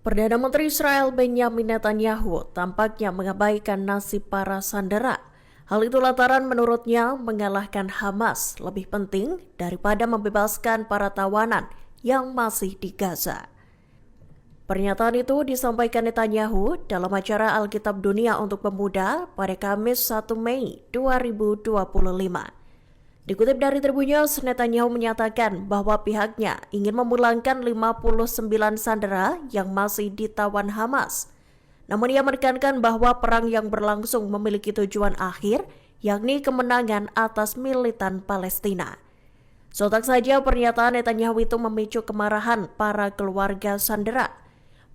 Perdana Menteri Israel Benjamin Netanyahu tampaknya mengabaikan nasib para sandera. Hal itu lantaran menurutnya mengalahkan Hamas lebih penting daripada membebaskan para tawanan yang masih di Gaza. Pernyataan itu disampaikan Netanyahu dalam acara Alkitab Dunia untuk Pemuda pada Kamis 1 Mei 2025. Dikutip dari Tribun News, Netanyahu menyatakan bahwa pihaknya ingin memulangkan 59 sandera yang masih ditawan Hamas. Namun ia menekankan bahwa perang yang berlangsung memiliki tujuan akhir, yakni kemenangan atas militan Palestina. Sontak saja pernyataan Netanyahu itu memicu kemarahan para keluarga sandera.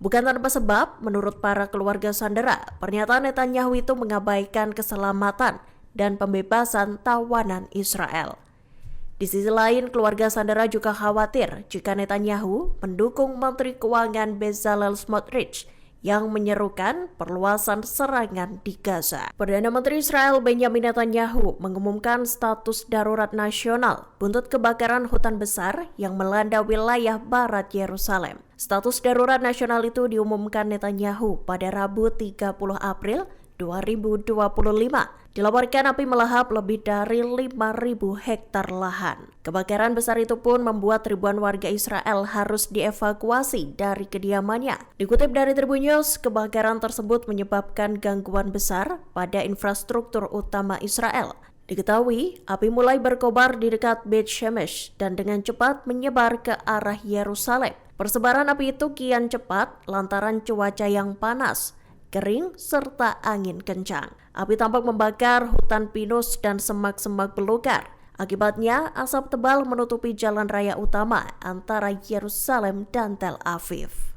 Bukan tanpa sebab, menurut para keluarga sandera, pernyataan Netanyahu itu mengabaikan keselamatan dan pembebasan tawanan Israel. Di sisi lain, keluarga sandera juga khawatir jika Netanyahu mendukung Menteri Keuangan Bezalel Smotrich yang menyerukan perluasan serangan di Gaza. Perdana Menteri Israel Benjamin Netanyahu mengumumkan status darurat nasional buntut kebakaran hutan besar yang melanda wilayah barat Yerusalem. Status darurat nasional itu diumumkan Netanyahu pada Rabu 30 April 2025. Dilaporkan api melahap lebih dari 5.000 hektar lahan. Kebakaran besar itu pun membuat ribuan warga Israel harus dievakuasi dari kediamannya. Dikutip dari Tribun News, kebakaran tersebut menyebabkan gangguan besar pada infrastruktur utama Israel. Diketahui, api mulai berkobar di dekat Beit Shemesh dan dengan cepat menyebar ke arah Yerusalem. Persebaran api itu kian cepat lantaran cuaca yang panas, kering, serta angin kencang. Api tampak membakar hutan pinus dan semak-semak belukar. Akibatnya, asap tebal menutupi jalan raya utama antara Yerusalem dan Tel Aviv.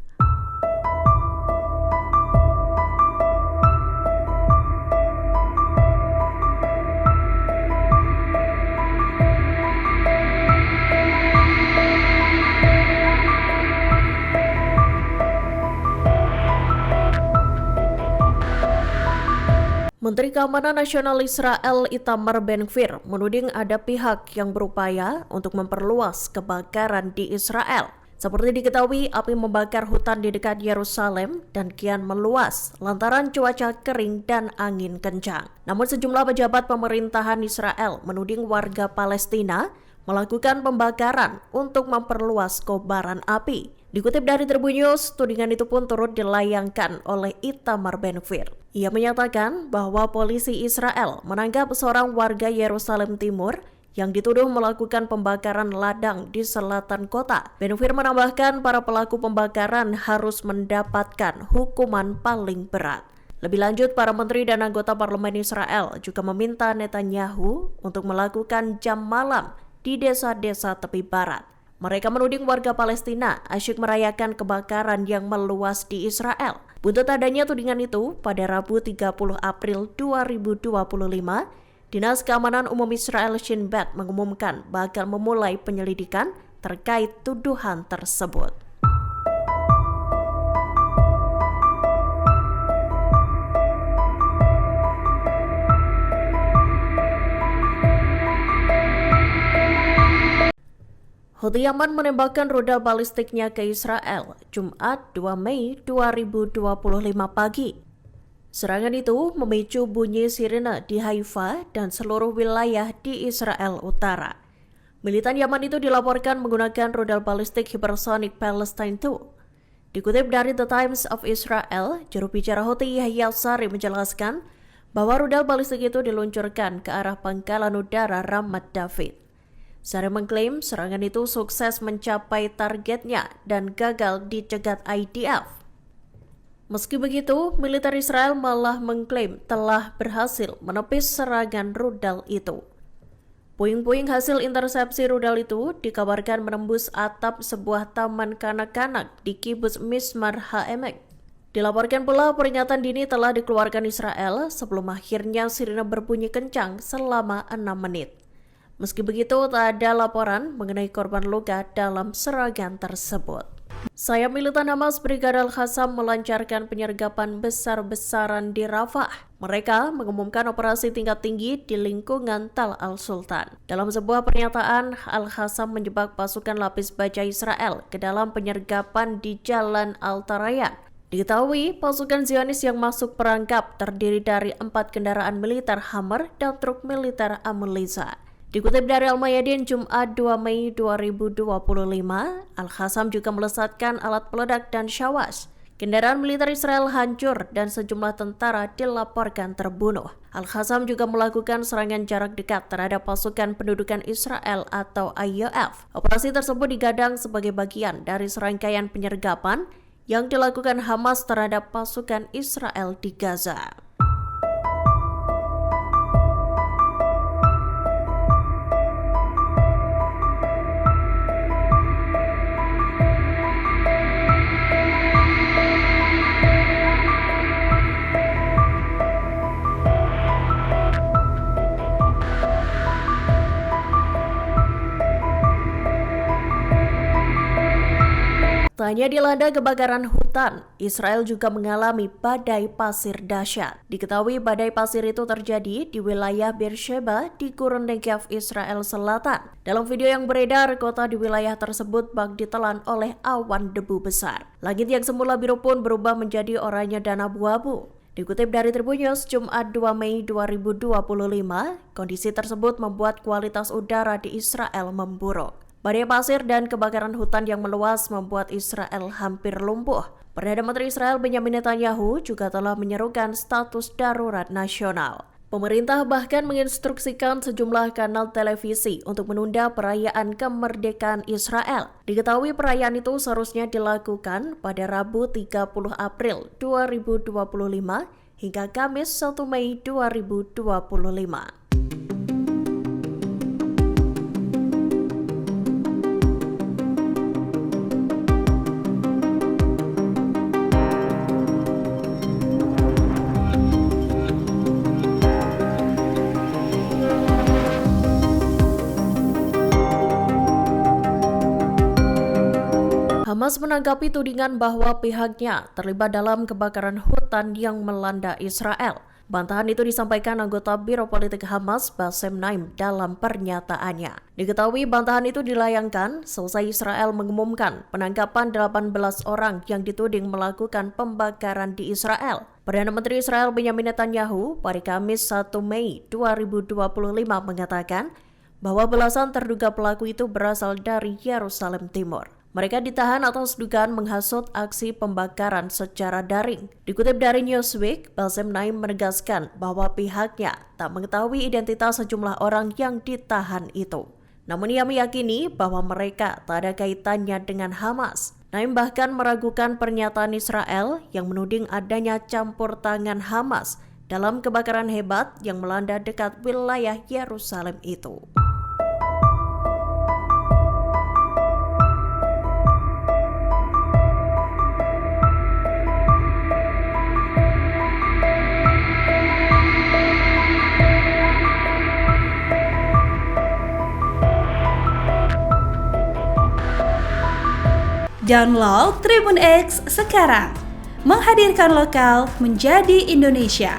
Menteri Keamanan Nasional Israel Itamar Ben-Gvir menuding ada pihak yang berupaya untuk memperluas kebakaran di Israel. Seperti diketahui, api membakar hutan di dekat Yerusalem dan kian meluas lantaran cuaca kering dan angin kencang. Namun sejumlah pejabat pemerintahan Israel menuding warga Palestina melakukan pembakaran untuk memperluas kobaran api. Dikutip dari Tribun News, tudingan itu pun turut dilayangkan oleh Itamar Ben-Gvir. Ia menyatakan bahwa polisi Israel menangkap seorang warga Yerusalem Timur yang dituduh melakukan pembakaran ladang di selatan kota. Ben-Gvir menambahkan para pelaku pembakaran harus mendapatkan hukuman paling berat. Lebih lanjut, para menteri dan anggota parlemen Israel juga meminta Netanyahu untuk melakukan jam malam di desa-desa tepi barat. Mereka menuding warga Palestina asyik merayakan kebakaran yang meluas di Israel. Buntut adanya tudingan itu, pada Rabu 30 April 2025, Dinas Keamanan Umum Israel Shin Bet mengumumkan bakal memulai penyelidikan terkait tuduhan tersebut. Houthi Yaman menembakkan rudal balistiknya ke Israel Jumat 2 Mei 2025 pagi. Serangan itu memicu bunyi sirene di Haifa dan seluruh wilayah di Israel Utara. Militan Yaman itu dilaporkan menggunakan rudal balistik hypersonic Palestine II. Dikutip dari The Times of Israel, juru bicara Houthi Yahya Sari menjelaskan bahwa rudal balistik itu diluncurkan ke arah pangkalan udara Ramat David. Sari mengklaim serangan itu sukses mencapai targetnya dan gagal dicegat IDF. Meski begitu, militer Israel malah mengklaim telah berhasil menepis serangan rudal itu. Puing-puing hasil intersepsi rudal itu dikabarkan menembus atap sebuah taman kanak-kanak di Kibbutz Mismar HaEmek. Dilaporkan pula peringatan dini telah dikeluarkan Israel sebelum akhirnya sirene berbunyi kencang selama 6 menit. Meski begitu, tak ada laporan mengenai korban luka dalam serangan tersebut. Sayap militan Hamas Brigade Al-Qassam melancarkan penyergapan besar-besaran di Rafah. Mereka mengumumkan operasi tingkat tinggi di lingkungan Tal Al-Sultan. Dalam sebuah pernyataan, Al-Qassam menjebak pasukan lapis baja Israel ke dalam penyergapan di Jalan Al-Tarayan. Diketahui, pasukan Zionis yang masuk perangkap terdiri dari 4 kendaraan militer Hammer dan truk militer Amulisa. Dikutip dari Al-Mayadin Jumat 2 Mei 2025, Al-Qassam juga melesatkan alat peledak dan syawas. Kendaraan militer Israel hancur dan sejumlah tentara dilaporkan terbunuh. Al-Qassam juga melakukan serangan jarak dekat terhadap pasukan pendudukan Israel atau IDF. Operasi tersebut digadang sebagai bagian dari serangkaian penyergapan yang dilakukan Hamas terhadap pasukan Israel di Gaza. Tak hanya dilanda kebakaran hutan, Israel juga mengalami badai pasir dahsyat. Diketahui badai pasir itu terjadi di wilayah Beersheba di Gurun Negev, Israel Selatan. Dalam video yang beredar, kota di wilayah tersebut bak ditelan oleh awan debu besar. Langit yang semula biru pun berubah menjadi oranye dan abu-abu. Dikutip dari Tribun News Jumat 2 Mei 2025, kondisi tersebut membuat kualitas udara di Israel memburuk. Badai pasir dan kebakaran hutan yang meluas membuat Israel hampir lumpuh. Perdana Menteri Israel Benyamin Netanyahu juga telah menyerukan status darurat nasional. Pemerintah bahkan menginstruksikan sejumlah kanal televisi untuk menunda perayaan kemerdekaan Israel. Diketahui perayaan itu seharusnya dilakukan pada Rabu 30 April 2025 hingga Kamis 1 Mei 2025. Hamas menanggapi tudingan bahwa pihaknya terlibat dalam kebakaran hutan yang melanda Israel. Bantahan itu disampaikan anggota Biro Politik Hamas Bassem Naim dalam pernyataannya. Diketahui bantahan itu dilayangkan selesai Israel mengumumkan penangkapan 18 orang yang dituding melakukan pembakaran di Israel. Perdana Menteri Israel Benyamin Netanyahu pada Kamis 1 Mei 2025 mengatakan bahwa belasan terduga pelaku itu berasal dari Yerusalem Timur. Mereka ditahan atas dugaan menghasut aksi pembakaran secara daring. Dikutip dari Newsweek, Bassem Naim menegaskan bahwa pihaknya tak mengetahui identitas sejumlah orang yang ditahan itu. Namun ia meyakini bahwa mereka tak ada kaitannya dengan Hamas. Naim bahkan meragukan pernyataan Israel yang menuding adanya campur tangan Hamas dalam kebakaran hebat yang melanda dekat wilayah Yerusalem itu. Download Tribun X sekarang, menghadirkan lokal menjadi Indonesia.